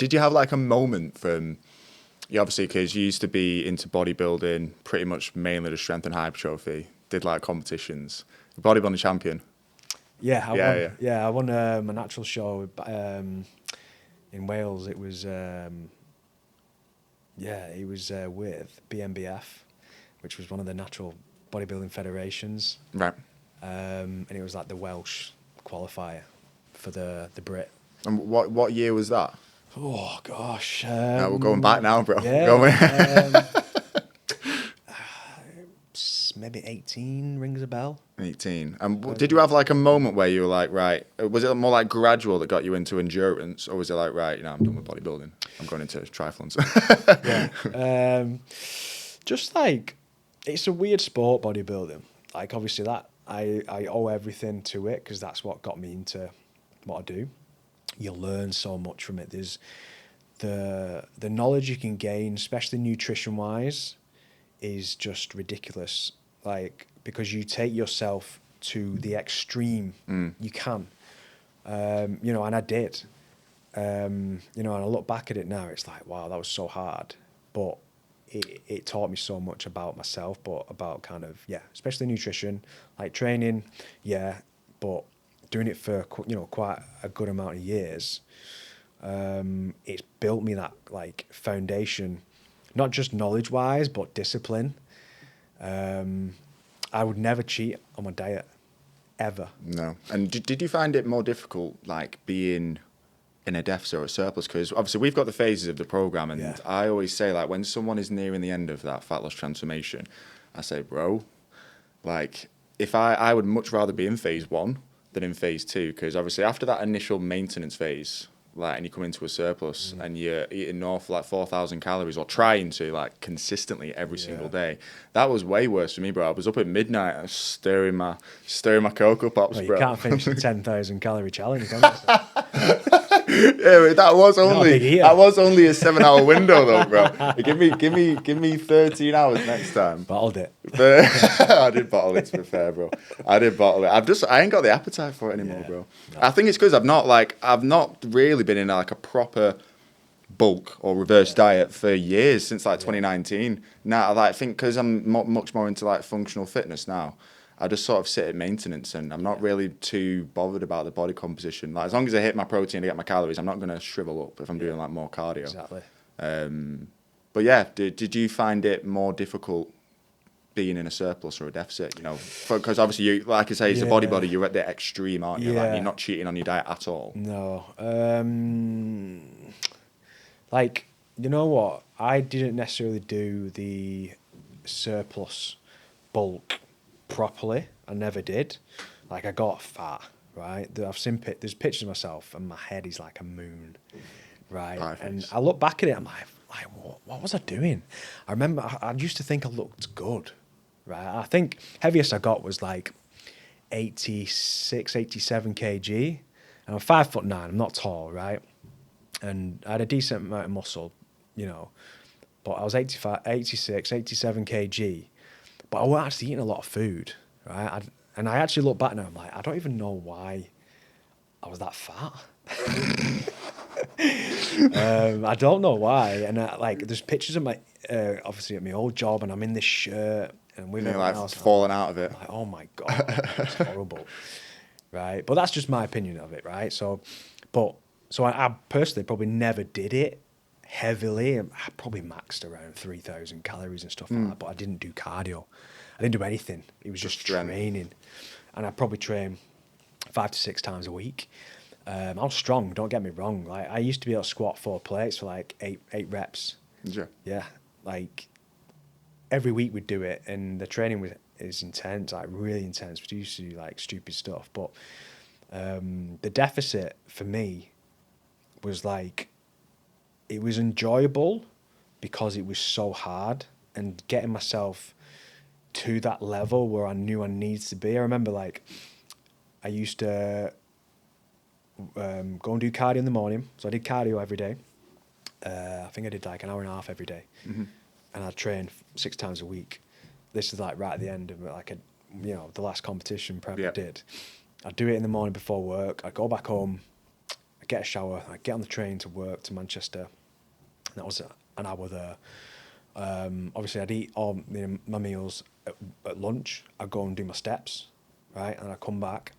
did you have like a moment from, you obviously, because you used to be into bodybuilding, pretty much mainly the strength and hypertrophy, did like competitions, bodybuilding champion. Yeah, I Yeah, won. yeah. Yeah, I won a natural show in Wales. It was with BMBF, which was one of the natural bodybuilding federations, Right. and it was like the Welsh qualifier for the Brit. And what year was that? Oh gosh, We're going back now, bro. yeah, maybe 18 rings a bell. 18. And did you have like a moment where you were like, right, was it more like gradual that got you into endurance, or was it like, right, I'm done with bodybuilding, I'm going into triathlons? Yeah, just like, it's a weird sport, bodybuilding. Like obviously that I owe everything to it, because that's what got me into what I do. You learn so much from it. There's the knowledge you can gain, especially nutrition wise, is just ridiculous. Like, because you take yourself to the extreme, you can, and I did, and I look back at it now, it's like, wow, that was so hard, but it taught me so much about myself, but about kind of, especially nutrition, like training, but doing it for, quite a good amount of years, it's built me that like foundation, not just knowledge wise, but discipline. I would never cheat on my diet, ever. No. And did you find it more difficult, like being in a deficit or a surplus? Because obviously we've got the phases of the program, and I always say, like, when someone is nearing the end of that fat loss transformation, I say, bro, like, if I would much rather be in phase 1 than in phase 2, because obviously after that initial maintenance phase, like, and you come into a surplus and you're eating north like 4,000 calories, or trying to, like, consistently every single day, that was way worse for me, bro. I was up at midnight, I was stirring my Cocoa Pops, Well, bro. you can't finish the 10,000 calorie challenge, can you? Yeah, that was only a 7-hour window though, bro. Give me 13 hours next time. Bottled it. I did bottle it, to be fair, bro. I did bottle it. I ain't got the appetite for it anymore, bro. No. I think it's because I've not really been in like a proper bulk or reverse diet for years, since like 2019. Now, I think because I'm much more into like functional fitness now, I just sort of sit at maintenance, and I'm not really too bothered about the body composition. Like, as long as I hit my protein and get my calories, I'm not going to shrivel up if I'm doing like more cardio. Exactly. But yeah, did you find it more difficult being in a surplus or a deficit? Because obviously you, like I say, as a bodybuilder, you're at the extreme, aren't you? Like, you're not cheating on your diet at all. No. Like, you know what? I didn't necessarily do the surplus bulk properly. I never did. Like, I got fat, right? I've seen there's pictures of myself and my head is like a moon, right? Perfect. And I look back at it, I'm like what was I doing? I remember I used to think I looked good, right? I think heaviest I got was like 86, 87 kg, and I'm 5'9". I'm not tall, right? And I had a decent amount of muscle, but I was 85, 86, 87 kg. But I wasn't actually eating a lot of food, right? And I actually look back now, I'm like, I don't even know why I was that fat. I don't know why. And there's pictures of my, obviously at my old job, and I'm in this shirt, and with everyone else falling out of it. I'm like, oh my God, it's horrible, right? But that's just my opinion of it, right? So I personally probably never did it heavily. I probably maxed around 3,000 calories and stuff like that, but I didn't do cardio. I didn't do anything. It was just training. And I probably train 5 to 6 times a week. I was strong, don't get me wrong. Like, I used to be able to squat 4 plates for like eight reps. Sure. Yeah. Like, every week we'd do it, and the training is intense, like really intense. We used to do like stupid stuff. But the deficit for me was like, it was enjoyable because it was so hard, and getting myself to that level where I knew I needed to be. I remember, like, I used to go and do cardio in the morning. So I did cardio every day. I think I did like an hour and a half every day. Mm-hmm. And I'd train 6 times a week. This is like right at the end of like the last competition prep I did. I'd do it in the morning before work. I'd go back home, I'd get a shower, I'd get on the train to work to Manchester. And that was an hour there. Obviously, I'd eat all my meals at lunch. I'd go and do my steps, right? And I'd come back.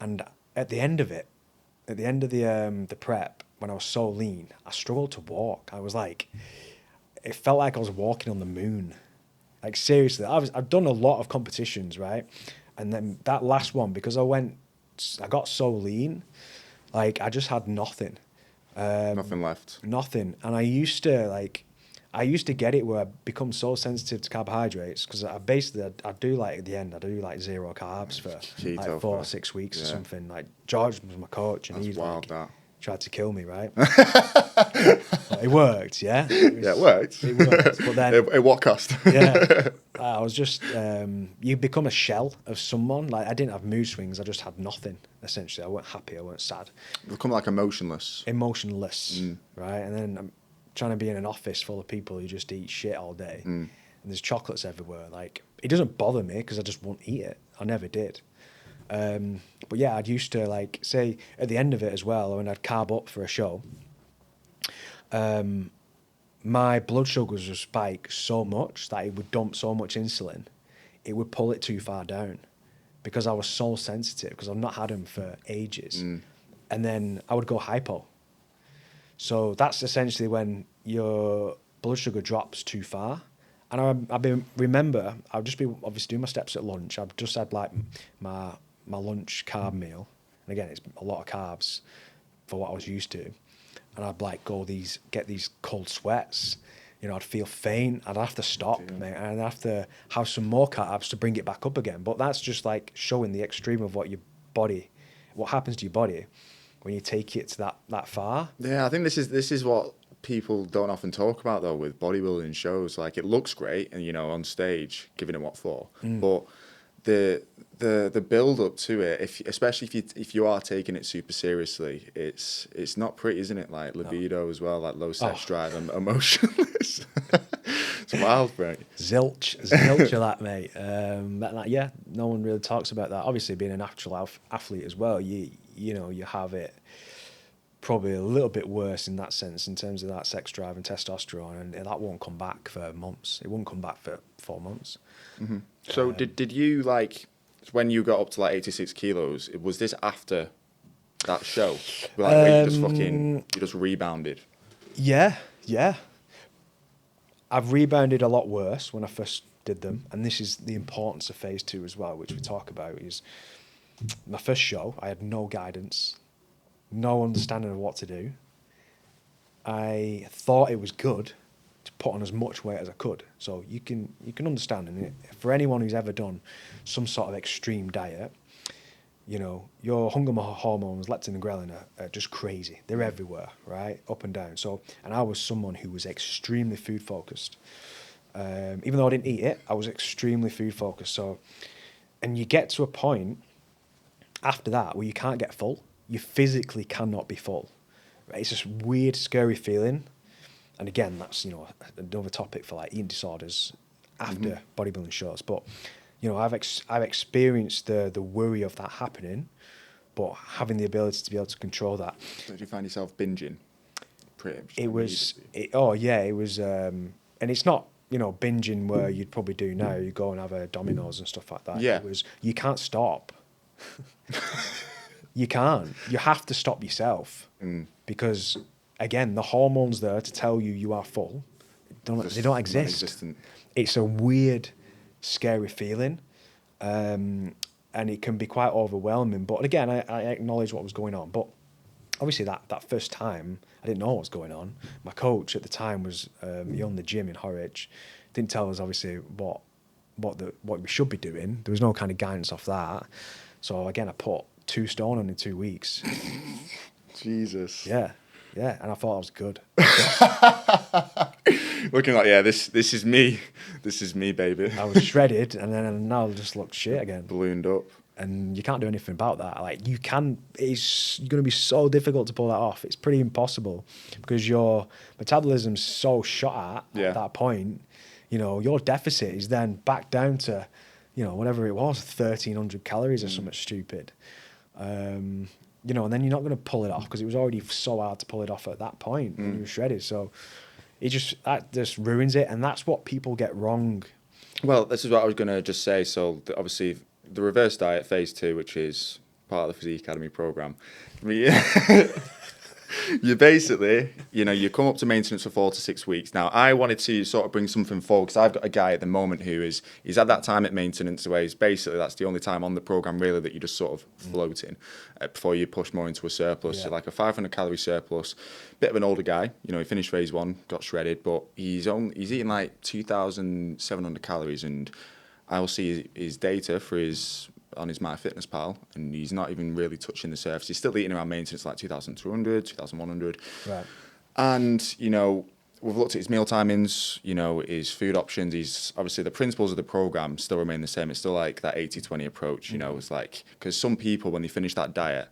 And at the end of it, at the end of the prep, when I was so lean, I struggled to walk. I was like, it felt like I was walking on the moon. Like, seriously, I've done a lot of competitions, right? And then that last one, because I got so lean, like, I just had nothing. Nothing left. Nothing. And I used to get it where I become so sensitive to carbohydrates, because I do like at the end, I do like 0 carbs for Keto like 4 or 6 weeks or something. Like, George was my coach, and That's wild, that. Tried to kill me, right? It worked, yeah. It worked. It worked. But then, at what cost? yeah, I was just, you become a shell of someone. Like, I didn't have mood swings. I just had nothing, essentially. I weren't happy. I weren't sad. You become like emotionless. Emotionless, right? And then I'm trying to be in an office full of people who just eat shit all day. And there's chocolates everywhere. Like, it doesn't bother me because I just won't eat it. I never did. But yeah, I'd used to, like, say at the end of it as well, when I'd carb up for a show, my blood sugars would spike so much that it would dump so much insulin, it would pull it too far down, because I was so sensitive, because I've not had them for ages. And then I would go hypo. So that's essentially when your blood sugar drops too far. And remember, I'd just be obviously doing my steps at lunch. I've just had like my lunch carb meal. And again, it's a lot of carbs for what I was used to. And I'd like get these cold sweats. You know, I'd feel faint. I'd have to stop, mate. And I'd have to have some more carbs to bring it back up again. But that's just like showing the extreme of what happens to your body when you take it to that far. Yeah, I think this is what people don't often talk about, though, with bodybuilding shows. Like, it looks great, and, you know, on stage, giving it what for, but the build up to it, especially if you are taking it super seriously, it's not pretty, isn't it? Like libido as well, like low sex drive and emotionless. It's wild, right? Zilch of that, mate. Yeah, no one really talks about that. Obviously, being a natural athlete as well, you know, you have it probably a little bit worse in that sense, in terms of that sex drive and testosterone, and that won't come back for months. It won't come back for 4 months. Mm-hmm. So did you, like, when you got up to like 86 kilos, was this after that show? Like, where you just rebounded? Yeah. I've rebounded a lot worse when I first did them, and this is the importance of phase 2 as well, which we talk about. Is my first show, I had no guidance, no understanding of what to do. I thought it was good to put on as much weight as I could. So you can understand, and for anyone who's ever done some sort of extreme diet, you know, your hunger hormones, leptin and ghrelin, are just crazy. They're everywhere, right? Up and down. So, and I was someone who was extremely food focused. Even though I didn't eat it, I was extremely food focused. So, and you get to a point after that where you can't get full. You physically cannot be full. Right? It's this weird, scary feeling. And again, that's, you know, another topic for like eating disorders after bodybuilding shows. But, you know, I've experienced the worry of that happening, but having the ability to be able to control that. So did you find yourself binging? It was, and it's not, you know, binging where you'd probably do now. You go and have a Domino's and stuff like that. Yeah. It was, you can't stop. You can't. You have to stop yourself because, again, the hormones there to tell you are full, they don't exist. Non-existent. It's a weird, scary feeling, and it can be quite overwhelming. But again, I acknowledge what was going on. But obviously, that first time, I didn't know what was going on. My coach at the time was he owned the gym in Hyrox. Didn't tell us obviously what we should be doing. There was no kind of guidance off that. So again, I put 2 stone on in 2 weeks. Jesus. Yeah, and I thought I was good. Looking like, this is me. This is me, baby. I was shredded, and then now I just look shit again. Ballooned up. And you can't do anything about that. Like, it's going to be so difficult to pull that off. It's pretty impossible because your metabolism's so shot at that point. You know, your deficit is then back down to, you know, whatever it was, 1,300 calories or something stupid. you know, and then you're not going to pull it off because it was already so hard to pull it off at that point when you were shredded. So that just ruins it, and that's what people get wrong. Well, this is what I was going to just say. So obviously the reverse diet phase 2, which is part of the Physique Academy program, you basically, you know, you come up to maintenance for 4 to 6 weeks. Now, I wanted to sort of bring something forward because I've got a guy at the moment he's at that time at maintenance where he's basically, that's the only time on the program really that you're just sort of floating before you push more into a surplus. Yeah. So like a 500 calorie surplus, bit of an older guy, you know, he finished phase 1, got shredded, but he's eating like 2,700 calories, and I will see his data on his MyFitnessPal, and he's not even really touching the surface. He's still eating around maintenance like 2,200, 2,100. Right. And, you know, we've looked at his meal timings, you know, his food options. He's obviously the principles of the program still remain the same. It's still like that 80-20 approach, you know, it's like, because some people, when they finish that diet,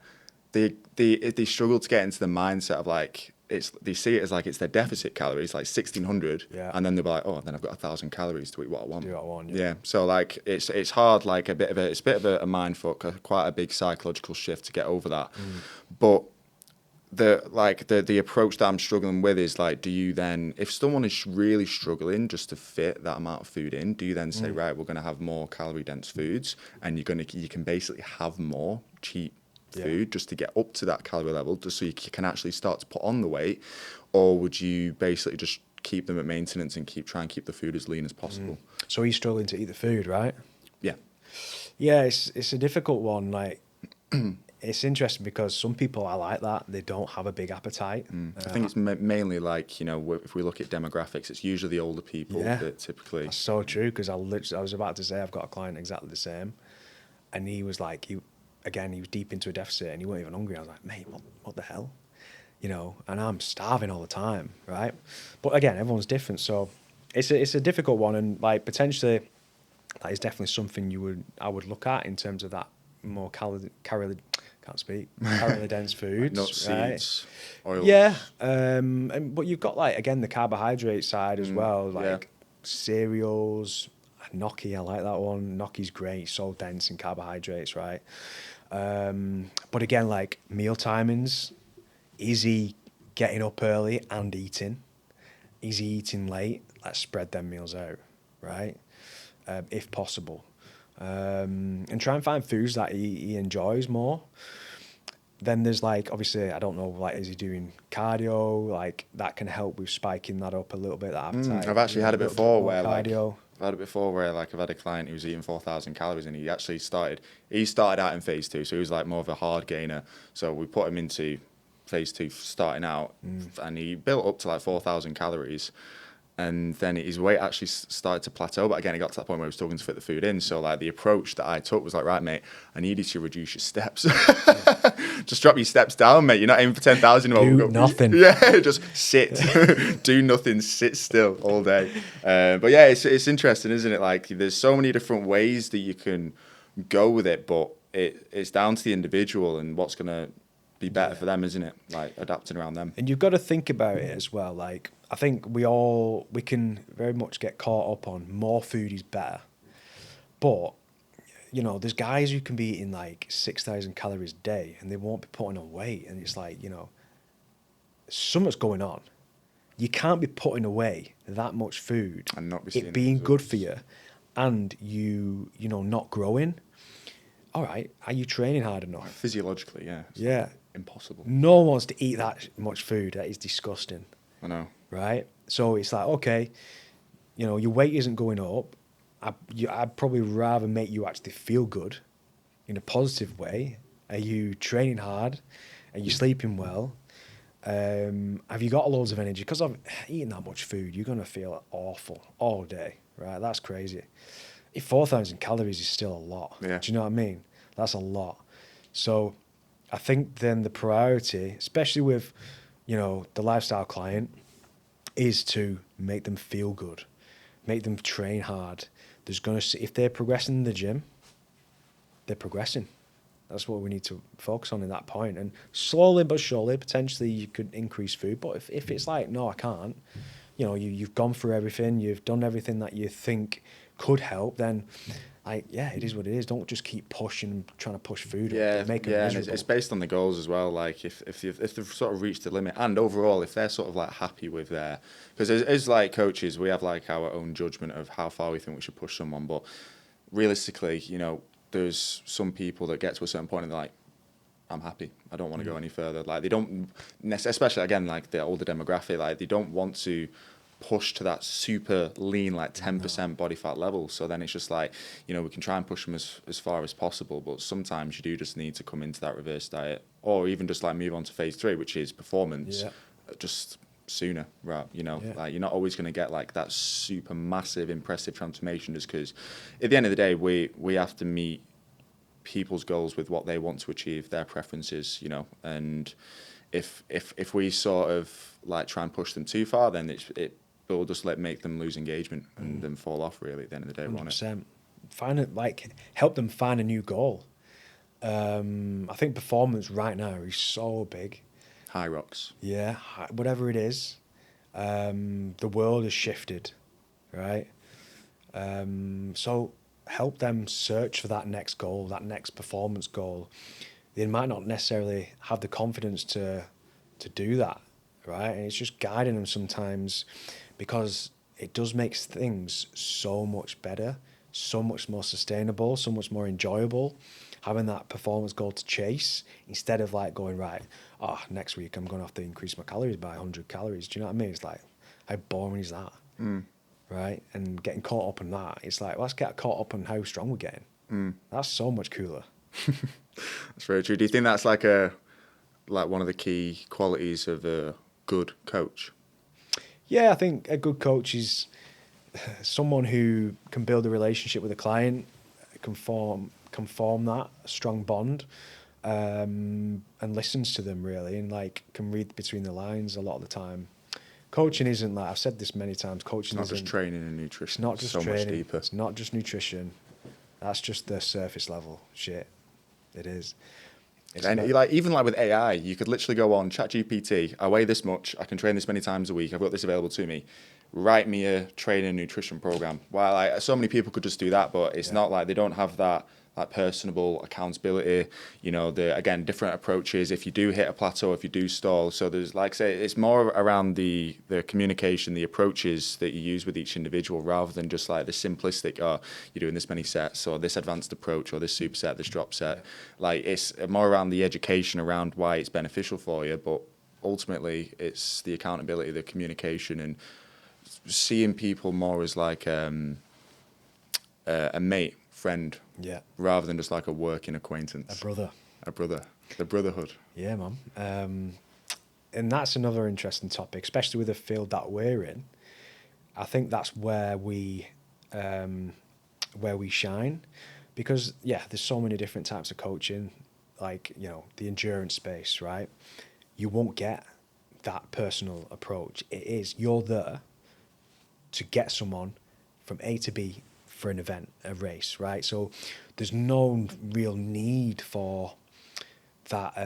they struggle to get into the mindset of like, they see it as like it's their deficit calories, like 1,600, and then they'll be like, oh, then I've got 1,000 calories to eat what I want. Do what I want. Yeah. So like it's hard, like it's a bit of a mind fuck, quite a big psychological shift to get over that. But the approach that I'm struggling with is like, do you then, if someone is really struggling just to fit that amount of food in, do you then say, right, we're going to have more calorie dense foods, and you can basically have more cheap food just to get up to that calorie level, just so you can actually start to put on the weight? Or would you basically just keep them at maintenance and try and keep the food as lean as possible? So he's struggling to eat the food, right? Yeah. Yeah, it's a difficult one. Like, it's interesting because some people are like that. They don't have a big appetite. I think it's mainly like, you know, if we look at demographics, it's usually the older people that typically... That's so true, because I was about to say I've got a client exactly the same, and he was like, he was deep into a deficit and he wasn't even hungry. I was like, mate, what the hell? You know, and I'm starving all the time, right? But again, everyone's different, so it's a difficult one, and like potentially that is definitely something I would look at in terms of that more calorie dense foods, nuts, right? seeds, oils. Yeah, but you've got like again the carbohydrate side as well, like cereals. Gnocchi, I like that one. Gnocchi's great, so dense in carbohydrates, right? But again, like meal timings, is he getting up early and eating? Is he eating late? Let's spread them meals out, right? If possible. And try and find foods that he enjoys more. Then there's like, obviously, I don't know, like, is he doing cardio? Like, that can help with spiking that up a little bit, that appetite. I've actually had it before where cardio. I've had a client who was eating 4,000 calories, and he actually started out in phase 2, so he was like more of a hard gainer. So we put him into phase 2 starting out, and he built up to like 4,000 calories. And then his weight actually started to plateau. But again, it got to that point where he was struggling to fit the food in. So like the approach that I took was like, right, mate, I need you to reduce your steps. Just drop your steps down, mate. You're not aiming for 10,000. Do nothing. Yeah, just sit. Do nothing. Sit still all day. But yeah, it's interesting, isn't it? Like there's so many different ways that you can go with it, but it's down to the individual and what's going to be better for them, isn't it? Like adapting around them. And you've got to think about it as well. Like, I think we can very much get caught up on more food is better. But, you know, there's guys who can be eating like 6,000 calories a day and they won't be putting on weight. And it's like, you know, something's going on. You can't be putting away that much food and not be it being good for you and you know, not growing. All right, are you training hard enough? Physiologically, yeah. Yeah. Impossible. No one wants to eat that much food. That is disgusting. I know. Right? So it's like, okay, you know, your weight isn't going up. I'd probably rather make you actually feel good in a positive way. Are you training hard? Are you sleeping well? Have you got loads of energy? Because of eating that much food, you're going to feel awful all day, right? That's crazy. If 4,000 calories is still a lot. Yeah. Do you know what I mean? That's a lot. So I think then the priority, especially with, you know, the lifestyle client, is to make them feel good, make them train hard. If they're progressing in the gym, they're progressing. That's what we need to focus on in that point. And slowly but surely, potentially you could increase food. But if it's like, no, I can't, you know, you've gone through everything, you've done everything that you think could help, then it is what it is. Don't just keep pushing, trying to push food. Yeah, Make them yeah, and miserable. it's based on the goals as well. Like if they've sort of reached the limit, and overall if they're sort of like happy with their, because as like coaches we have like our own judgment of how far we think we should push someone, but realistically, you know, there's some people that get to a certain point and they're like, I'm happy. I don't want to go any further. Like they don't, especially again like the older demographic, like they don't want to push to that super lean like 10% body fat level. So then it's just like, you know, we can try and push them as far as possible, but sometimes you do just need to come into that reverse diet, or even just like move on to phase 3, which is performance, just sooner, right? You know, like you're not always going to get like that super massive impressive transformation, just because at the end of the day we have to meet people's goals with what they want to achieve, their preferences, you know, and if we sort of like try and push them too far, then it will just make them lose engagement and then fall off really at the end of the day. 100%. Find it, like, help them find a new goal. I think performance right now is so big. Hyrox. Yeah, whatever it is, the world has shifted, right? So help them search for that next goal, that next performance goal. They might not necessarily have the confidence to do that, right? And it's just guiding them sometimes, because it does make things so much better, so much more sustainable, so much more enjoyable, having that performance goal to chase, instead of like going, right, next week I'm going to have to increase my calories by 100 calories. Do you know what I mean? It's like, how boring is that? Right? And getting caught up in that, it's like, let's get caught up on how strong we're getting. That's so much cooler. That's very true. Do you think that's like one of the key qualities of a good coach? Yeah, I think a good coach is someone who can build a relationship with a client, can form that a strong bond, and listens to them really, and like can read between the lines a lot of the time. Coaching isn't like, I've said this many times, coaching It's not isn't just training and nutrition. It's not just so training. Much deeper. It's not just nutrition. That's just the surface level shit. It is. And like even like with AI, you could literally go on ChatGPT. I weigh this much. I can train this many times a week. I've got this available to me. Write me a training and nutrition program. While like, so many people could just do that, but it's not like they don't have that like personable accountability. You know, again different approaches. If you do hit a plateau, if you do stall, so there's like say it's more around the communication, the approaches that you use with each individual, rather than just like the simplistic, you're doing this many sets, or this advanced approach, or this superset, this drop set. Like it's more around the education around why it's beneficial for you, but ultimately it's the accountability, the communication, and seeing people more as like a mate, friend, rather than just like a working acquaintance, a brother, the brotherhood. Yeah, man. And that's another interesting topic, especially with the field that we're in. I think that's where we shine, because there's so many different types of coaching, like, you know, the endurance space, right? You won't get that personal approach. It is, you're there to get someone from A to B for an event, a race, right? So there's no real need for that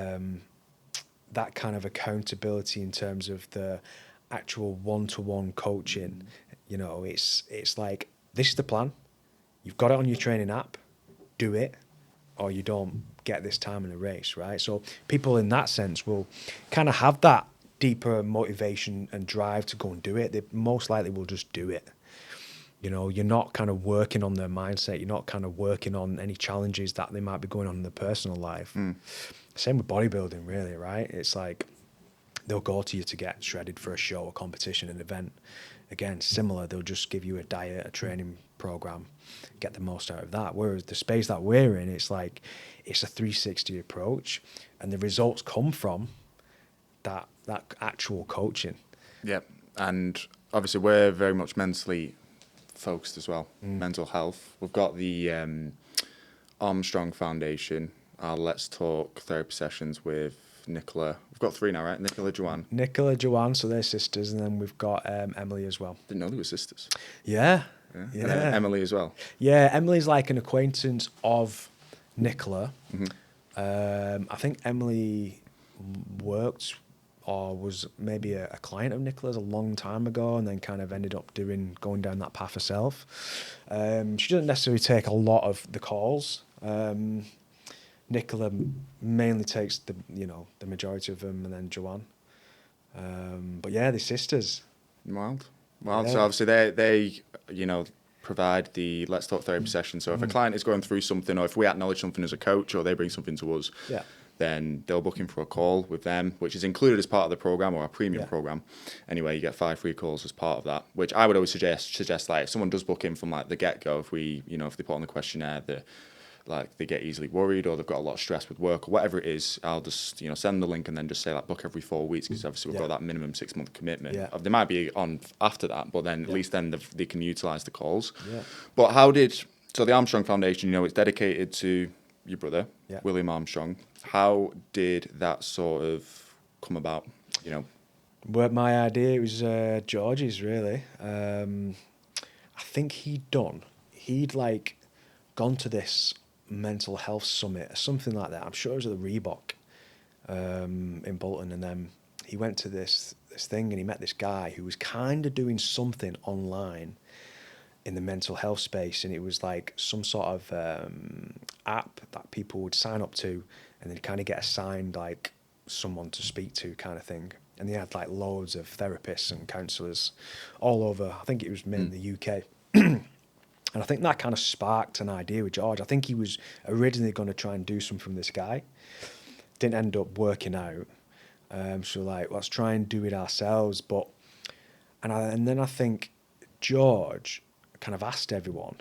that kind of accountability in terms of the actual one-to-one coaching. You know, it's like, this is the plan. You've got it on your training app. Do it, or you don't get this time in a race, right? So people in that sense will kind of have that deeper motivation and drive to go and do it. They most likely will just do it. You know, you're not kind of working on their mindset. You're not kind of working on any challenges that they might be going on in their personal life. Same with bodybuilding, really, right? It's like they'll go to you to get shredded for a show, a competition, an event. Again, similar, they'll just give you a diet, a training program, get the most out of that. Whereas the space that we're in, it's like, it's a 360 approach, and the results come from that actual coaching. Yeah, and obviously we're very much mentally focused as well, mental health. We've got the Armstrong Foundation, our Let's Talk therapy sessions with Nicola. We've got 3 now, right? Nicola, Joanne, so they're sisters, and then we've got Emily as well. Didn't know they were sisters. Yeah. And then Emily as well. Yeah, Emily's like an acquaintance of Nicola. I think Emily worked or was maybe a client of Nicola's a long time ago, and then kind of ended up going down that path herself. She doesn't necessarily take a lot of the calls. Nicola mainly takes the majority of them, and then Joanne. But yeah, they're sisters. Wild. Yeah. So obviously they provide the Let's Talk therapy session. So if a client is going through something, or if we acknowledge something as a coach, or they bring something to us, then they'll book in for a call with them, which is included as part of the program, or our premium program. Anyway, you get 5 free calls as part of that, which I would always suggest like if someone does book in from like the get-go, if they put on the questionnaire that like they get easily worried, or they've got a lot of stress with work, or whatever it is, I'll just send the link and then just say like book every 4 weeks, because obviously we've got that minimum 6-month commitment. They might be on after that, but then at least then they can utilize the calls. But so the Armstrong Foundation, it's dedicated to your brother, William Armstrong. How did that sort of come about? Well, my idea, it was George's really. I think he'd like gone to this mental health summit or something like that. I'm sure it was at the Reebok in Bolton, and then he went to this thing and he met this guy who was kind of doing something online in the mental health space, and it was like some sort of app that people would sign up to, and then kind of get assigned like someone to speak to kind of thing. And they had like loads of therapists and counsellors all over. I think it was mainly the UK. And I think that kind of sparked an idea with George. I think he was originally going to try and do something from this guy. Didn't end up working out. So like, let's try and do it ourselves. And then I think George kind of asked everyone.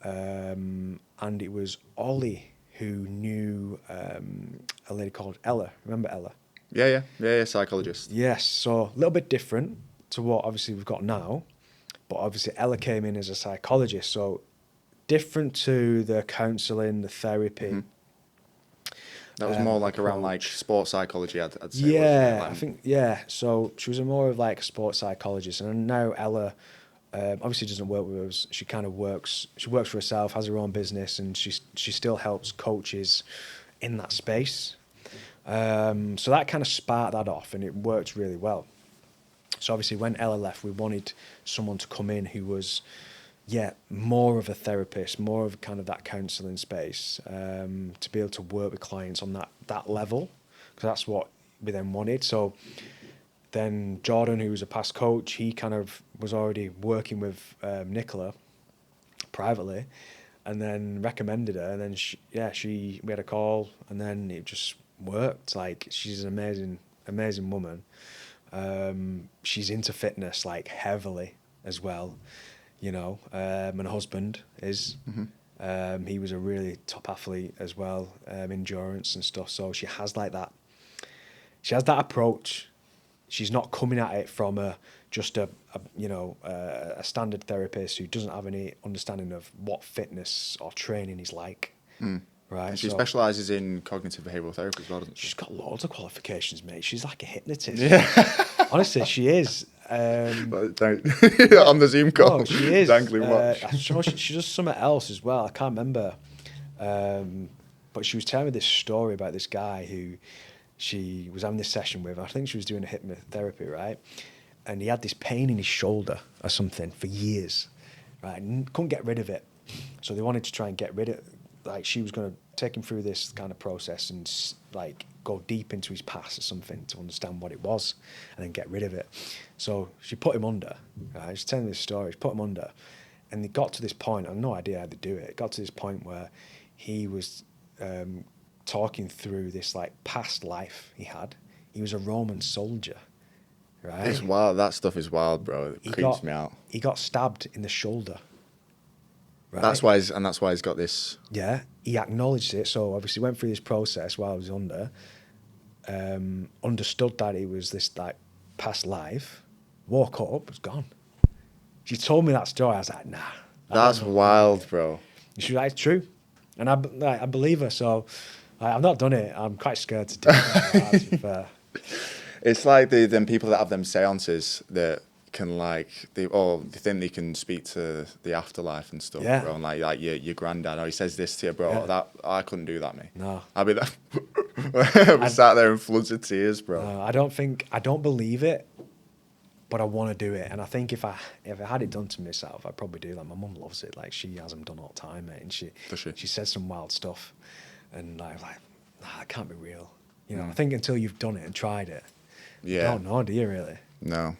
And it was Ollie who knew a lady called Ella. Remember Ella? Yeah, psychologist. Yes, so a little bit different to what obviously we've got now. But obviously Ella came in as a psychologist, so different to the counselling, the therapy. That was more like around like sports psychology, I'd say. Yeah, I think, so she was more of like a sports psychologist, and now Ella obviously doesn't work with us. She kind of works for herself, has her own business, and she still helps coaches in that space. So that kind of sparked that off, and it worked really well. So obviously when Ella left, we wanted someone to come in who was, more of a therapist, more of kind of that counselling space, to be able to work with clients on that level, because that's what we then wanted. So then Jordan, who was a past coach, he kind of was already working with Nicola privately, and then recommended her, and then we had a call, and then it just worked. Like, she's an amazing woman. She's into fitness like heavily as well, and her husband is. He was a really top athlete as well, endurance and stuff. So she has like that. She has that approach. She's not coming at it from a standard therapist who doesn't have any understanding of what fitness or training is like. Right. And she specialises in cognitive behavioural therapy as well, doesn't she? She's got loads of qualifications, mate. She's like a hypnotist. Yeah. Honestly, she is. But don't on the Zoom call. No, she is. Dangling watch. I'm sure she does something else as well. I can't remember. But she was telling me this story about this guy who she was having this session with. I think she was doing a hypnotherapy, right? And he had this pain in his shoulder or something for years, right? And couldn't get rid of it. So they wanted to try and get rid of it. Like, she was going to take him through this kind of process and like go deep into his past or something to understand what it was, and then get rid of it. So she put him under. Right? She's telling me this story. She put him under, and they got to this point. I have no idea how to do it. It got to this point where he was talking through this like past life he had. He was a Roman soldier. Right? It's wild. That stuff is wild, bro. It creeps me out. He got stabbed in the shoulder. Right? That's why he's got this. Yeah, he acknowledged it. So obviously went through this process while I was under. Understood that it was this like past life. Woke up, was gone. She told me that story. I was like, nah. That's wild, bro. She was like, it's true, and I believe her. So I've not done it. I'm quite scared to do it. To be fair. It's like them people that have them seances that can like they think they can speak to the afterlife and stuff, bro. And like your granddad, he says this to you, bro. Yeah. That I couldn't do that, mate. No, I'd be that. We sat there in floods of tears, bro. I don't believe it, but I want to do it. And I think if I had it done to myself, I'd probably do. Like, my mum loves it. Like, she has them done all the time, mate. And she says some wild stuff, and like, nah, that can't be real. You know, I think until you've done it and tried it, you don't know, do you really? No.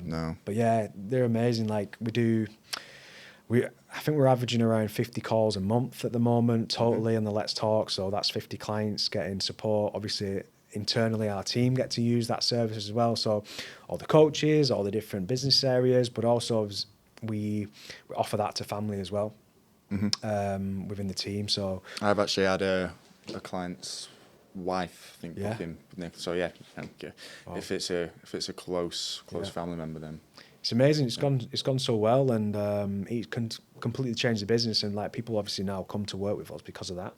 No. But yeah, they're amazing. Like, I think we're averaging around 50 calls a month at the moment totally on the Let's Talk. So that's 50 clients getting support. Obviously, internally, our team get to use that service as well. So all the coaches, all the different business areas, but also we offer that to family as well within the team. So I've actually had a client's wife, I think, book him. So yeah, if it's a close family member, then it's amazing. It's gone so well, and it can completely change the business. And like, people obviously now come to work with us because of that.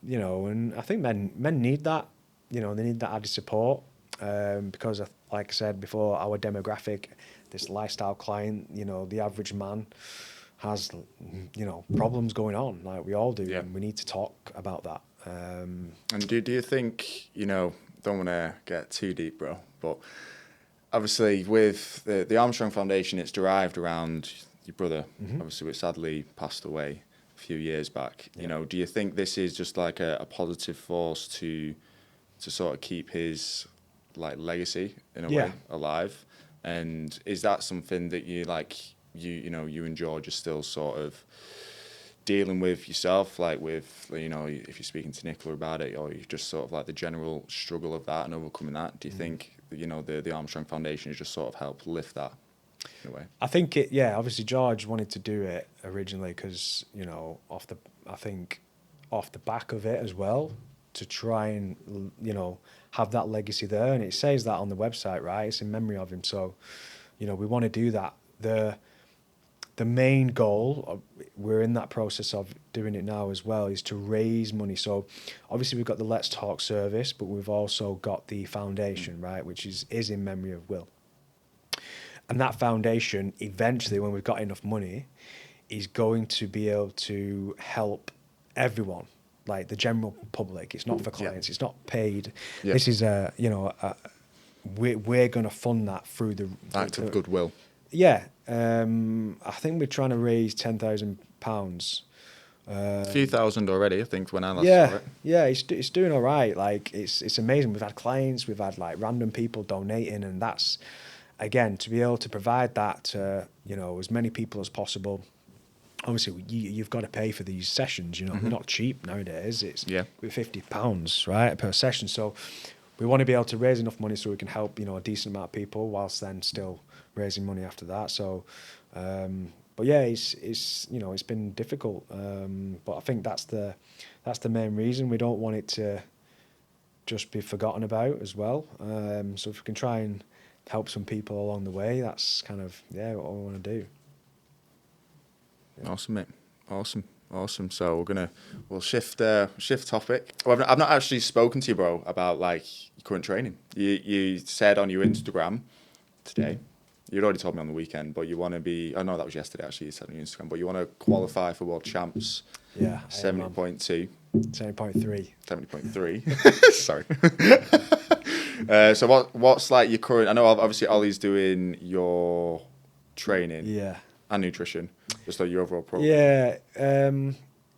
You know, and I think men need that. You know, they need that added support because, like I said before, our demographic, this lifestyle client, you know, the average man has, you know, problems going on, like we all do, and we need to talk about that. And do you think, you know, don't want to get too deep, bro, but obviously with the Armstrong Foundation, it's derived around your brother, obviously, which sadly passed away a few years back. You know, do you think this is just like a positive force to sort of keep his like legacy in a way alive? And is that something that you like, you know, you enjoy just still sort of dealing with yourself, like with, you know, if you're speaking to Nicola about it, or you just sort of like the general struggle of that and overcoming that? Do you think, you know, the Armstrong Foundation has just sort of helped lift that in a way? I think obviously George wanted to do it originally because, you know, off the back of it as well, to try and, you know, have that legacy there. And it says that on the website, right? It's in memory of him. So, you know, we want to do that. The main goal, we're in that process of doing it now as well, is to raise money. So obviously we've got the Let's Talk service, but we've also got the foundation, right, which is in memory of Will. And that foundation, eventually, when we've got enough money, is going to be able to help everyone, like the general public. It's not for clients. It's not paid. This is we're going to fund that through the act of goodwill. Yeah, I think we're trying to raise £10,000. A few thousand already, I think, when I last saw it. Yeah, it's doing all right. Like, it's amazing. We've had clients, we've had like random people donating, and that's, again, to be able to provide that to, you know, as many people as possible. Obviously, you've got to pay for these sessions. You know, they're not cheap nowadays. It's £50, right, per session. So we want to be able to raise enough money so we can help, you know, a decent amount of people, whilst then still raising money after that. So, but yeah, it's you know, it's been difficult. But I think that's the main reason. We don't want it to just be forgotten about as well. So if we can try and help some people along the way, that's kind of what we want to do. Awesome, mate. Awesome. So we'll shift topic. Well, I've not actually spoken to you, bro, about like your current training. You said on your Instagram today, you'd already told me on the weekend, but you want to be, oh no, that was yesterday actually, you said on your Instagram, but you want to qualify for World Champs. Yeah. 70.2. 70.3. 70.3. Sorry. So what's like your current, I know obviously Ollie's doing your training. Yeah. And nutrition, just like your overall program. Yeah.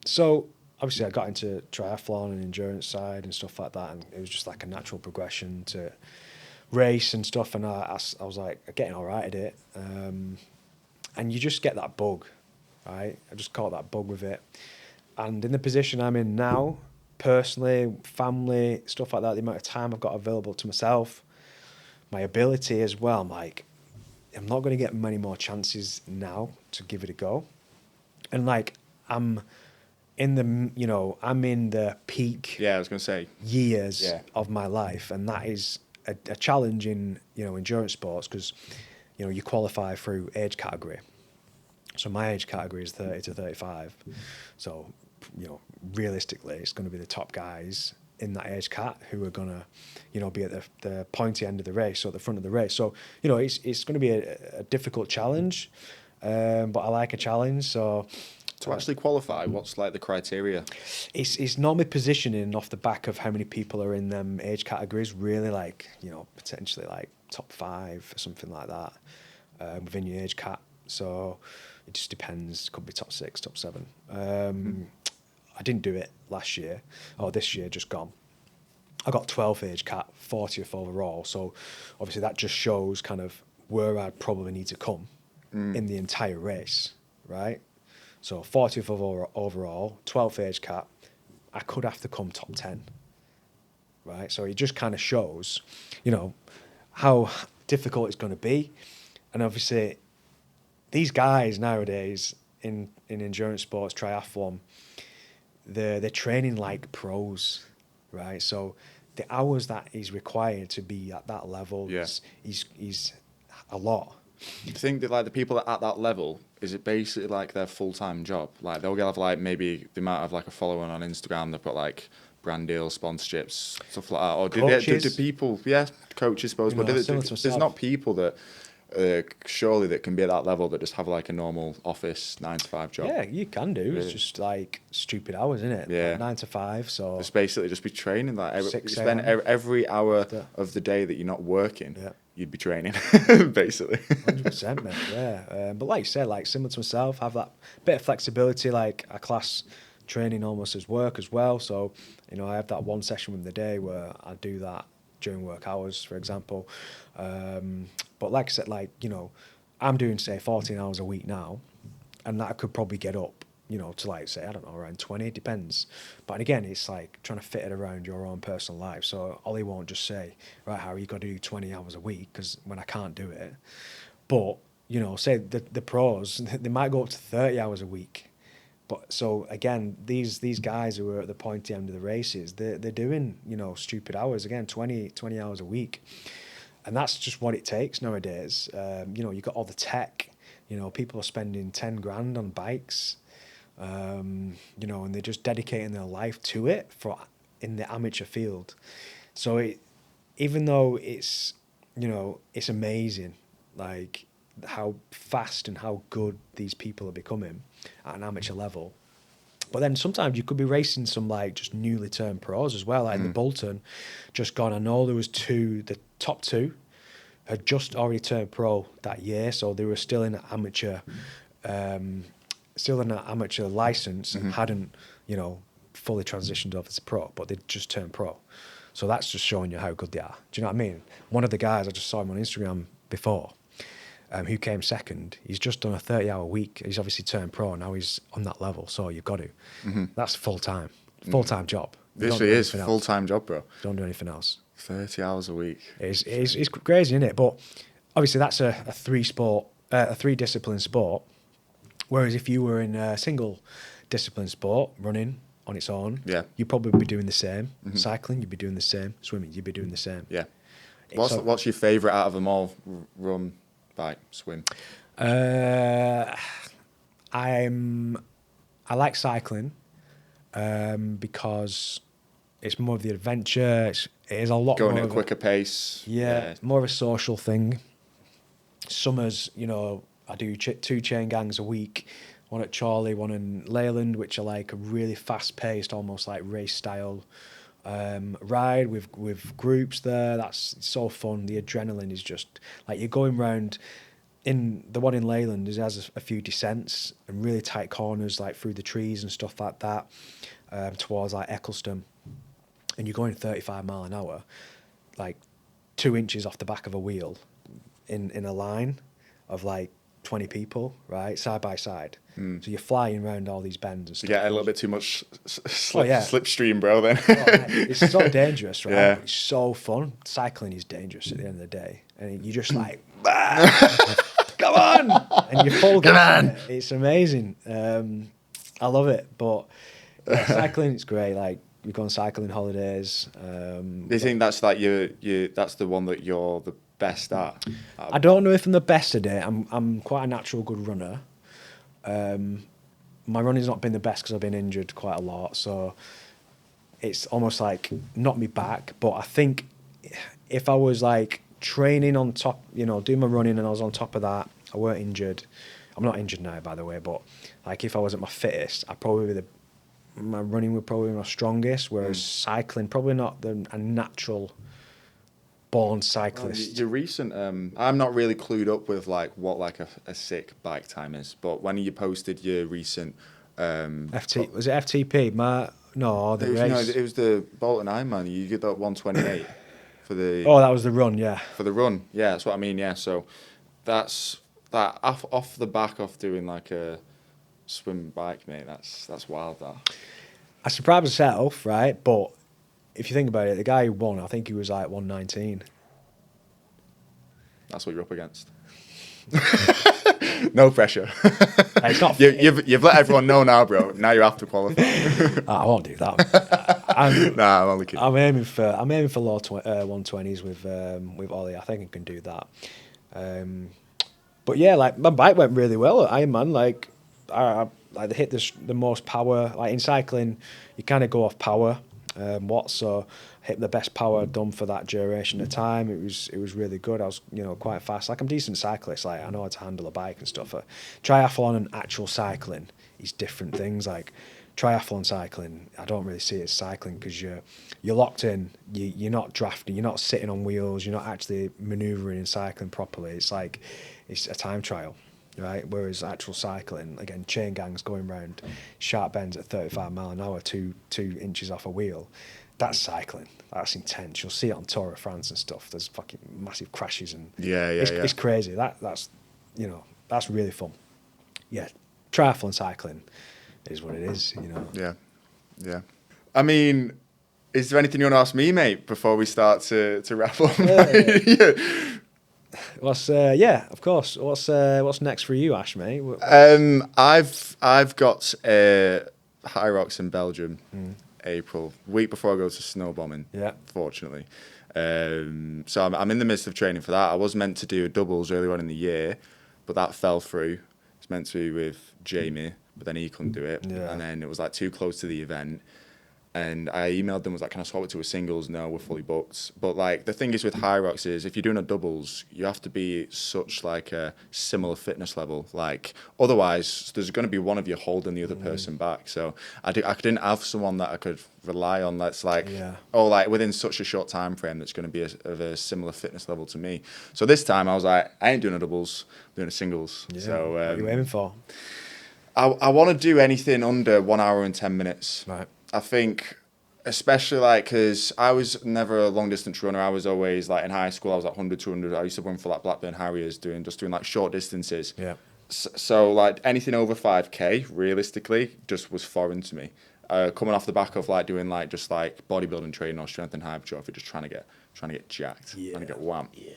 So obviously I got into triathlon and endurance side and stuff like that, and it was just like a natural progression to race and stuff, and I was like getting all right at it, and you just get that bug, right? I just caught that bug with it, and in the position I'm in now, personally, family, stuff like that, the amount of time I've got available to myself, my ability as well, I'm like, I'm not going to get many more chances now to give it a go. And like, I'm in the peak. Yeah, I was going to say years of my life, and that is a challenge in, you know, endurance sports, because, you know, you qualify through age category. So my age category is 30 to 35. So, you know, realistically, it's going to be the top guys in that age cat who are going to, you know, be at the pointy end of the race, or at the front of the race. So, you know, it's going to be a difficult challenge, but I like a challenge. So To actually qualify, what's like the criteria? It's normally positioning off the back of how many people are in them age categories, really, like, you know, potentially like top 5 or something like that within your age cat. So it just depends. Could be top 6, top 7. I didn't do it last year, or this year just gone. I got 12th age cat, 40th overall. So obviously that just shows kind of where I'd probably need to come in the entire race, right? So 40th overall, 12th age cat, I could have to come top 10, right? So it just kind of shows, you know, how difficult it's going to be. And obviously these guys nowadays in endurance sports, triathlon, they're training like pros, right? So the hours that is required to be at that level is a lot. Do you think that like the people at that level, is it basically like their full-time job? Like they'll have like, maybe they might have like a following on Instagram, they've got like brand deals, sponsorships, stuff like that. Or do people, coaches, suppose, You but know, there's not people that surely that can be at that level that just have like a normal office 9-to-5 job. Yeah, you can do. Really? It's just like stupid hours, isn't it? Yeah. Like 9 to 5. So It's basically just be training. Like you 6 spend a.m. every hour of the day that you're not working, you'd be training, basically. 100%, mate. Yeah. But like you said, like similar to myself, have that bit of flexibility. Like I class training almost as work as well. So, you know, I have that one session within the day where I do that during work hours, for example. But like I said, like, you know, I'm doing, say, 14 hours a week now, and that could probably get up, you know, to like, say, I don't know, around 20, it depends. But again, it's like trying to fit it around your own personal life. So Ollie won't just say, right, Harry, you got to do 20 hours a week, because when I can't do it. But, you know, say the pros, they might go up to 30 hours a week. But so again, these guys who are at the pointy end of the races, they're doing, you know, stupid hours, again, 20 hours a week. And that's just what it takes nowadays. You know, you've got all the tech, you know, people are spending 10 grand on bikes, you know, and they're just dedicating their life to it in the amateur field. So even though it's, you know, it's amazing, like how fast and how good these people are becoming at an amateur level. But then sometimes you could be racing some like just newly turned pros as well, like the Bolton just gone. I know there was the top 2 had just already turned pro that year, so they were still in an amateur, license and hadn't, you know, fully transitioned over to pro, but they just turned pro. So that's just showing you how good they are. Do you know what I mean? One of the guys, I just saw him on Instagram before, who came second, he's just done a 30-hour week. He's obviously turned pro, now he's on that level, so you've got to. That's full-time job. This is full-time job, bro. Don't do anything else. 30 hours a week. It's crazy, isn't it? But obviously that's a 3-discipline sport, whereas if you were in a single discipline sport, running on its own, you'd probably be doing the same. Cycling, you'd be doing the same. Swimming, you'd be doing the same. Yeah. What's your favourite out of them all? Run, bike, swim? I like cycling because it's more of the adventure. It is a lot going more at a quicker pace. Yeah, more of a social thing. Summers, you know, I do 2 chain gangs a week. One at Chorley, one in Leyland, which are like a really fast-paced, almost like race-style ride with groups there. That's so fun. The adrenaline is just like you're going round. In the one in Leyland, it has a few descents and really tight corners, like through the trees and stuff like that, towards like Eccleston. And you're going 35 mile an hour, like 2 inches off the back of a wheel in a line of like 20 people, right, side by side. So you're flying around all these bends and stuff. You get a little bit too much slipstream, bro, then. It's so dangerous, right? Yeah. It's so fun. Cycling is dangerous at the end of the day. And you're just like, come on! And you're full gas. It's amazing. I love it. But cycling, it's great. Like, we go on cycling holidays. Do you think that's like that's the one that you're the best at? I don't know if I'm the best at it. I'm quite a natural good runner. My running's not been the best because I've been injured quite a lot, so it's almost like knocked me back. But I think if I was like training on top, you know, doing my running and I was on top of that, I weren't injured, I'm not injured now, by the way, but like if I was at my fittest, my running would probably be my strongest, whereas cycling, probably not a natural born cyclist. Your recent, I'm not really clued up with like what like a sick bike time is, but when you posted your recent Was it FTP? The race. No, it was the Bolton Ironman. You did that 128 for the. Oh, that was the run, yeah. For the run, yeah, that's what I mean. Yeah, so that's that off the back of doing like a swim bike, mate. That's wild. That. I surprised myself, right? But if you think about it, the guy who won, I think he was like 119. That's what you're up against. No pressure. It's not. You've let everyone know now, bro. Now you have to qualify. I won't do that. I'm only kidding. I'm aiming for low 120s with Ollie. I think I can do that. But yeah, like my bike went really well at Ironman. Like I hit the most power. Like in cycling, you kind of go off power. So hit the best power I'd done for that duration of time. It was really good. I was quite fast. Like I'm a decent cyclist. Like I know how to handle a bike and stuff. Triathlon and actual cycling is different things. Like triathlon cycling, I don't really see it as cycling because you're locked in. You're not drafting. You're not sitting on wheels. You're not actually manoeuvring and cycling properly. It's like it's a time trial. Right, whereas actual cycling, again, chain gangs going round sharp bends at 35 mile an hour, 2 inches off a wheel, that's cycling. That's intense. You'll see it on Tour of France and stuff. There's fucking massive crashes and it's crazy. That's really fun. Yeah, triathlon cycling is what it is. Yeah. I mean, is there anything you want to ask me, mate, before we start to wrap up? Of course. What's next for you, Ash, mate? I've got Hyrox in Belgium, April, week before I go to snowbombing. Yeah. Fortunately, so I'm in the midst of training for that. I was meant to do a doubles earlier on in the year, but that fell through. It's meant to be with Jamie, but then he couldn't do it, and then it was like too close to the event. And I emailed them, was like, can I swap it to a singles? No, we're fully booked. But like the thing is with Hyrox is if you're doing a doubles, you have to be such like a similar fitness level. Like otherwise there's going to be one of you holding the other person back. So I didn't have someone that I could rely on that's like, like within such a short time frame that's going to be of a similar fitness level to me. So this time I was like, I ain't doing a doubles, I'm doing a singles. Yeah. So what are you aiming for? I want to do anything under 1 hour and 10 minutes. Right. I think, especially like, because I was never a long distance runner. I was always like in high school, I was like 100, 200. I used to run for like Blackburn Harriers, doing like short distances. Yeah. So like anything over 5K, realistically, just was foreign to me. Coming off the back of like doing like just like bodybuilding training or strength and hypertrophy, just trying to get jacked, trying to get wham. Yeah.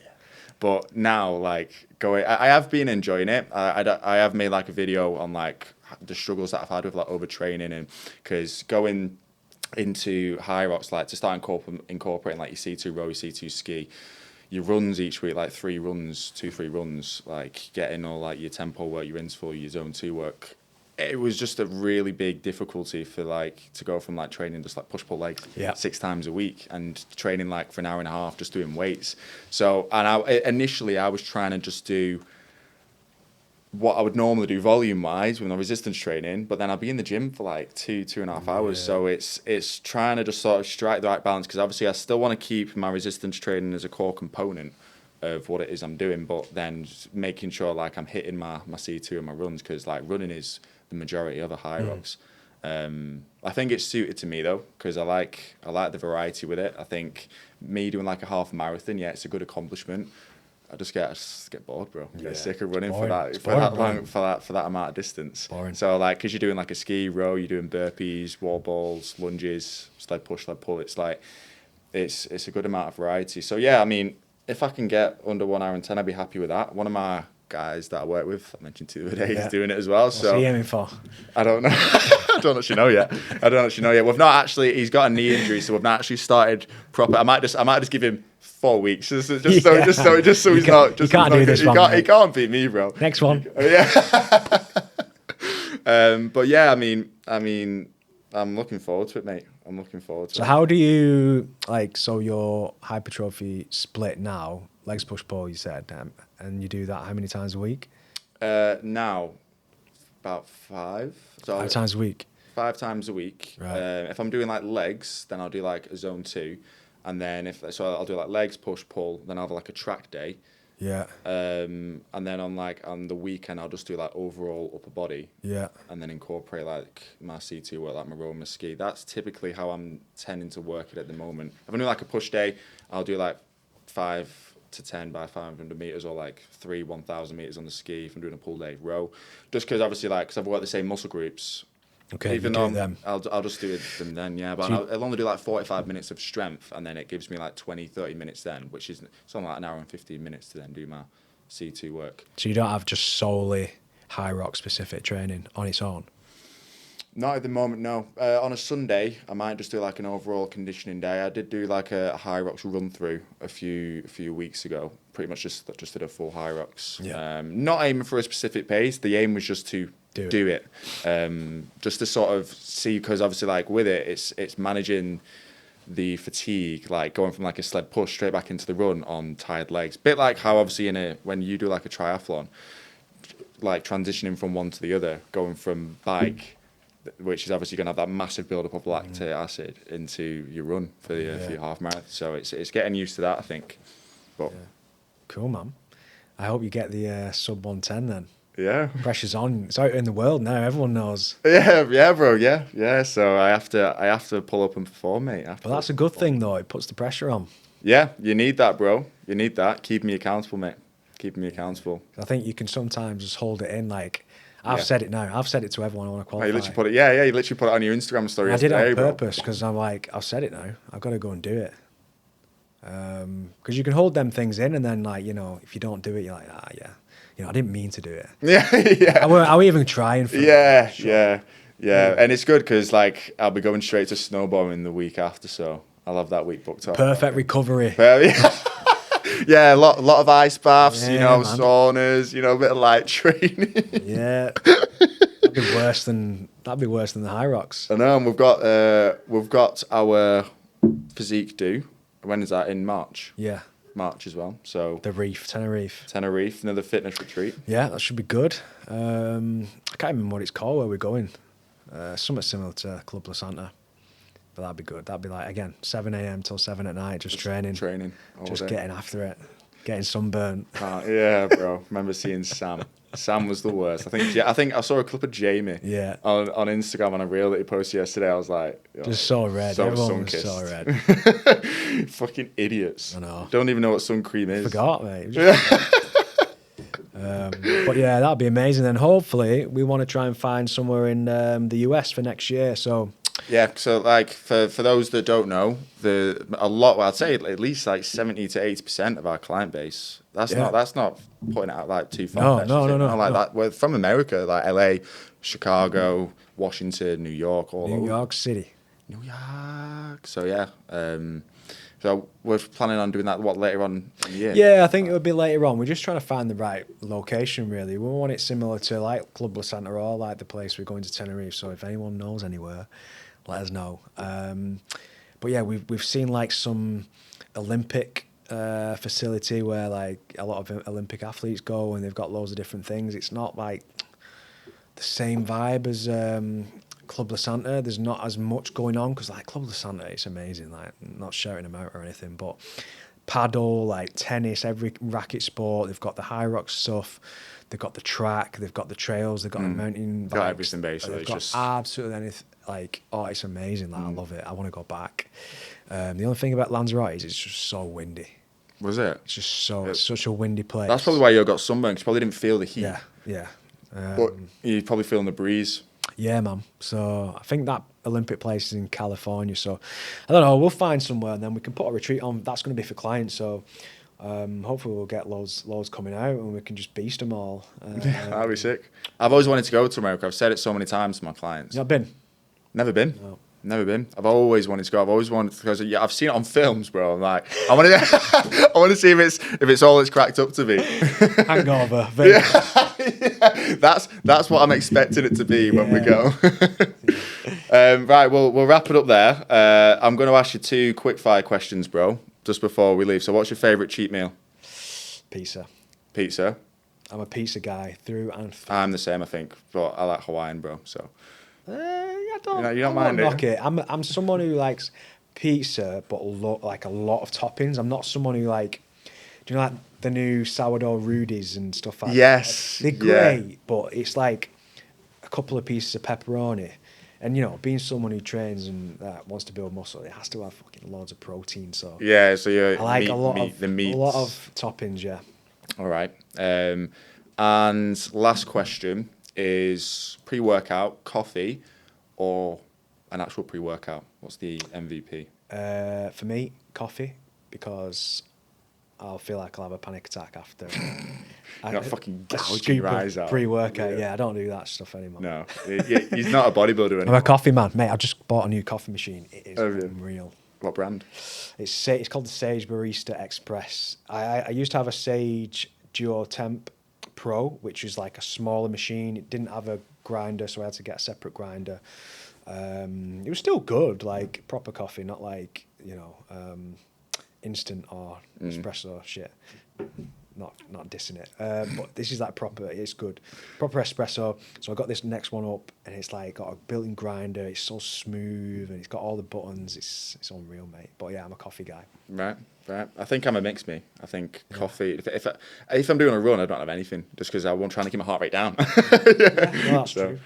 But now, like, I have been enjoying it. I have made like a video on like the struggles that I've had with like overtraining, and because going into Hyrox, like to start incorporating like your C2 row, your C2 ski, your runs each week, like 3 runs, like getting all like your tempo work, your interval, your zone 2 work. It was just a really big difficulty for like to go from like training just like push pull legs 6 times a week and training like for an hour and a half just doing weights. So initially I was trying to just do what I would normally do volume wise with my resistance training, but then I'd be in the gym for like 2.5 hours. So it's trying to just sort of strike the right balance, because obviously I still want to keep my resistance training as a core component of what it is I'm doing, but then making sure like I'm hitting my C2 and my runs, because like running is the majority of a Hyrox. I think it's suited to me though, because I like the variety with it. I think me doing like a half marathon, it's a good accomplishment. I just get bored, bro. Get sick of running for that amount of distance. Boring. So like, because you're doing like a ski row, you're doing burpees, wall balls, lunges, sled push, sled pull. It's like it's a good amount of variety. So yeah, I mean, if I can get under 1 hour and 10, I'd be happy with that. One of my guys that I work with, I mentioned to you the other day, he's doing it as well. What's he aiming for? I don't know. I don't actually know yet. We've not actually. He's got a knee injury, so we've not actually started proper. I might just give him 4 weeks, just so he's not. You can't do this one. He can't beat me, bro. Next one. Yeah. But yeah, I mean, I'm looking forward to it, mate. I'm looking forward to it. So how do you So your hypertrophy split now, legs push pull, you said, and you do that how many times a week? Now, about 5. So 5 times a week. 5 times a week. Right. If I'm doing like legs, then I'll do like a zone 2, and then I'll do like legs, push, pull. Then I'll have like a track day. Yeah. And then on the weekend I'll just do like overall upper body. Yeah. And then incorporate like my C2 work, like my row and my ski. That's typically how I'm tending to work it at the moment. If I'm doing like a push day, I'll do like 5 to 10 by 500 meters, or like 3 1,000 meters on the ski. If I'm doing a pull day, row. Just because obviously because I've worked the same muscle groups. Okay. Even you do though them. I'll just do them then, yeah. But I'll only do like 45 minutes of strength, and then it gives me like 20, 30 minutes then, which is something like an hour and 15 minutes to then do my C2 work. So you don't have just solely Hyrox specific training on its own? Not at the moment, no. On a Sunday, I might just do like an overall conditioning day. I did do like a Hyrox run through a few weeks ago. Pretty much just did a full Hyrox. Yeah. Not aiming for a specific pace. The aim was just to do it. Just to sort of see, because obviously like with it, it's managing the fatigue, like going from like a sled push straight back into the run on tired legs. Bit like how obviously when you do like a triathlon, like transitioning from one to the other, going from bike, which is obviously going to have that massive build-up of lactic acid, into your run for your half marathon. So it's getting used to that, I think. But Cool, man. I hope you get the sub 110 then. yeah. Pressure's on. It's out in the world now. Everyone knows. Yeah, bro. Yeah. So I have to pull up and perform, mate. But that's a good thing, though. It puts the pressure on. Yeah, you need that, bro. You need that. Keep me accountable, mate. Keep me accountable. I think you can sometimes just hold it in. Like, I've said it now. I've said it to everyone I want to qualify. You literally put it. Yeah. You literally put it on your Instagram story. I did it yesterday, on bro. purpose because I'm like, I've said it now. I've got to go and do it. Because you can hold them things in, and then like, you know, if you don't do it, you're like, I didn't mean to do it. Yeah. I won't even trying for Yeah. And it's good because like I'll be going straight to snowbombing the week after, so I'll have that week booked up. Perfect recovery. Yeah, a lot of ice baths, Yeah, saunas, a bit of light training. Yeah. That'd be worse than the Hyrox. I know, and we've got our physique due. When is that? In March? Yeah. March as well. So The Reef, Tenerife, another fitness retreat. Yeah, that should be good. I can't remember what it's called, where we're going. Something similar to Club La Santa. But that'd be good. That'd be like, again, 7 a.m. till 7 at night, just training. Just day. getting after it. Getting sunburnt. Yeah, bro. Remember seeing Sam. Sam was the worst. I think I saw a clip of Jamie. Yeah. On Instagram on a reel that he posted yesterday. I was like, just so red. So Everyone was sun-kissed. so red. Fucking idiots. I know. Don't even know what sun cream is. Forgot, mate. But yeah, that'd be amazing. And hopefully, we want to try and find somewhere in the US for next year. So yeah, so like for those that don't know, I'd say at least like 70 to 80% of our client base. That's not putting it out like too far. No. Like that. We're from America, like LA, Chicago, Washington, New York, New York City. New York. So yeah. So we're planning on doing that later on in the year? Yeah, I think it would be later on. We're just trying to find the right location, really. We want it similar to like Club La Santa or like the place we're going to Tenerife. So if anyone knows anywhere, let us know. But yeah, we've seen like some Olympic facility where like a lot of Olympic athletes go, and they've got loads of different things. It's not like the same vibe as Club La Santa. There's not as much going on because like Club La Santa, it's amazing. Like, not shouting them out or anything, but paddle, like tennis, every racket sport. They've got the Hyrox stuff. They've got the track. They've got the trails. They've got the mountain bikes. Got everything basically. They've got absolutely anything. Like, it's amazing. Like, I love it. I want to go back. The only thing about Lanzarote is it's just so windy. Was it? It's just it's such a windy place. That's probably why you got sunburned. 'Cause you probably didn't feel the heat. Yeah. But you're probably feeling the breeze. Yeah, man. So I think that Olympic place is in California. So I don't know. We'll find somewhere, and then we can put a retreat on. That's going to be for clients. So hopefully we'll get loads coming out, and we can just beast them all. That'd be sick. I've always wanted to go to America. I've said it so many times to my clients. You not been? Never been. No. Never been. I've always wanted to go. I've always wanted to, because I've seen it on films, bro. I'm like, I want to see if it's all it's cracked up to be. Hangover. Yeah. That's what I'm expecting it to be when we go. Right, we'll wrap it up there. I'm going to ask you 2 quick-fire questions, bro, just before we leave. So what's your favourite cheat meal? Pizza. Pizza. I'm a pizza guy through and through. I'm the same, I think, but I like Hawaiian, bro. So I don't, you don't I mind won't it? knock it. I'm someone who likes pizza, but like a lot of toppings. I'm not someone who like, do you know like the new sourdough Rudies and stuff like Yes, that? They're yeah. great, but it's like a couple of pieces of pepperoni. And you know, being someone who trains and wants to build muscle, it has to have fucking loads of protein. So Yeah, so you're I like the a meats. lot of toppings. Yeah. All right. And last question is pre-workout, coffee, or an actual pre-workout? What's the MVP? For me, coffee, because I'll feel like I'll have a panic attack after. You're not fucking a gouging scoop your of eyes out. pre-workout. Yeah, I don't do that stuff anymore. No, he's not a bodybuilder I'm anymore. a coffee man, mate. I just bought a new coffee machine. It is Have you? unreal. What brand? It's called the Sage Barista Express. I used to have a Sage Duo Temp Pro, which was like a smaller machine. It didn't have a grinder, so I had to get a separate grinder. It was still good, like proper coffee, not like instant or espresso shit. Not dissing it, but this is like proper. It's good, proper espresso. So I got this next one up, and it's like got a built-in grinder. It's so smooth, and it's got all the buttons. It's unreal, mate. But yeah, I'm a coffee guy. Right. I think I'm a mix me. I think coffee. If I'm doing a run, I don't have anything, just because I'm trying to keep my heart rate down. Yeah, no, that's true.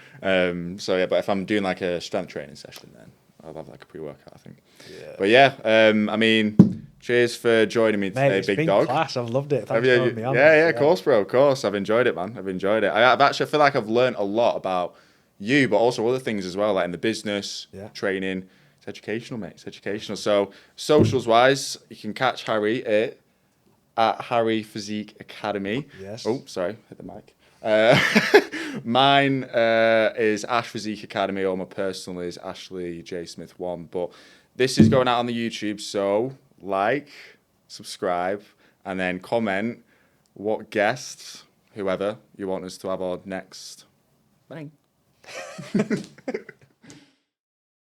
So yeah, but if I'm doing like a strength training session, then I'll have like a pre-workout, I think. Yeah. But yeah, I mean, cheers for joining me today, Mate, it's big been dog. class. I've loved it. Have Thanks you? for having me on. Yeah, of course, bro. Of course. I've enjoyed it, man. I've enjoyed it. I've actually feel like I've learned a lot about you, but also other things as well, like in the business, training. It's educational, mate. It's educational. So socials wise, you can catch Harry at Harry Physique Academy. Yes. Oh, sorry, hit the mic. Mine is Ash Physique Academy, or my personal is Ashley J Smith 1. But this is going out on the YouTube, so like, subscribe, and then comment what guests, whoever you want us to have on next. Bang.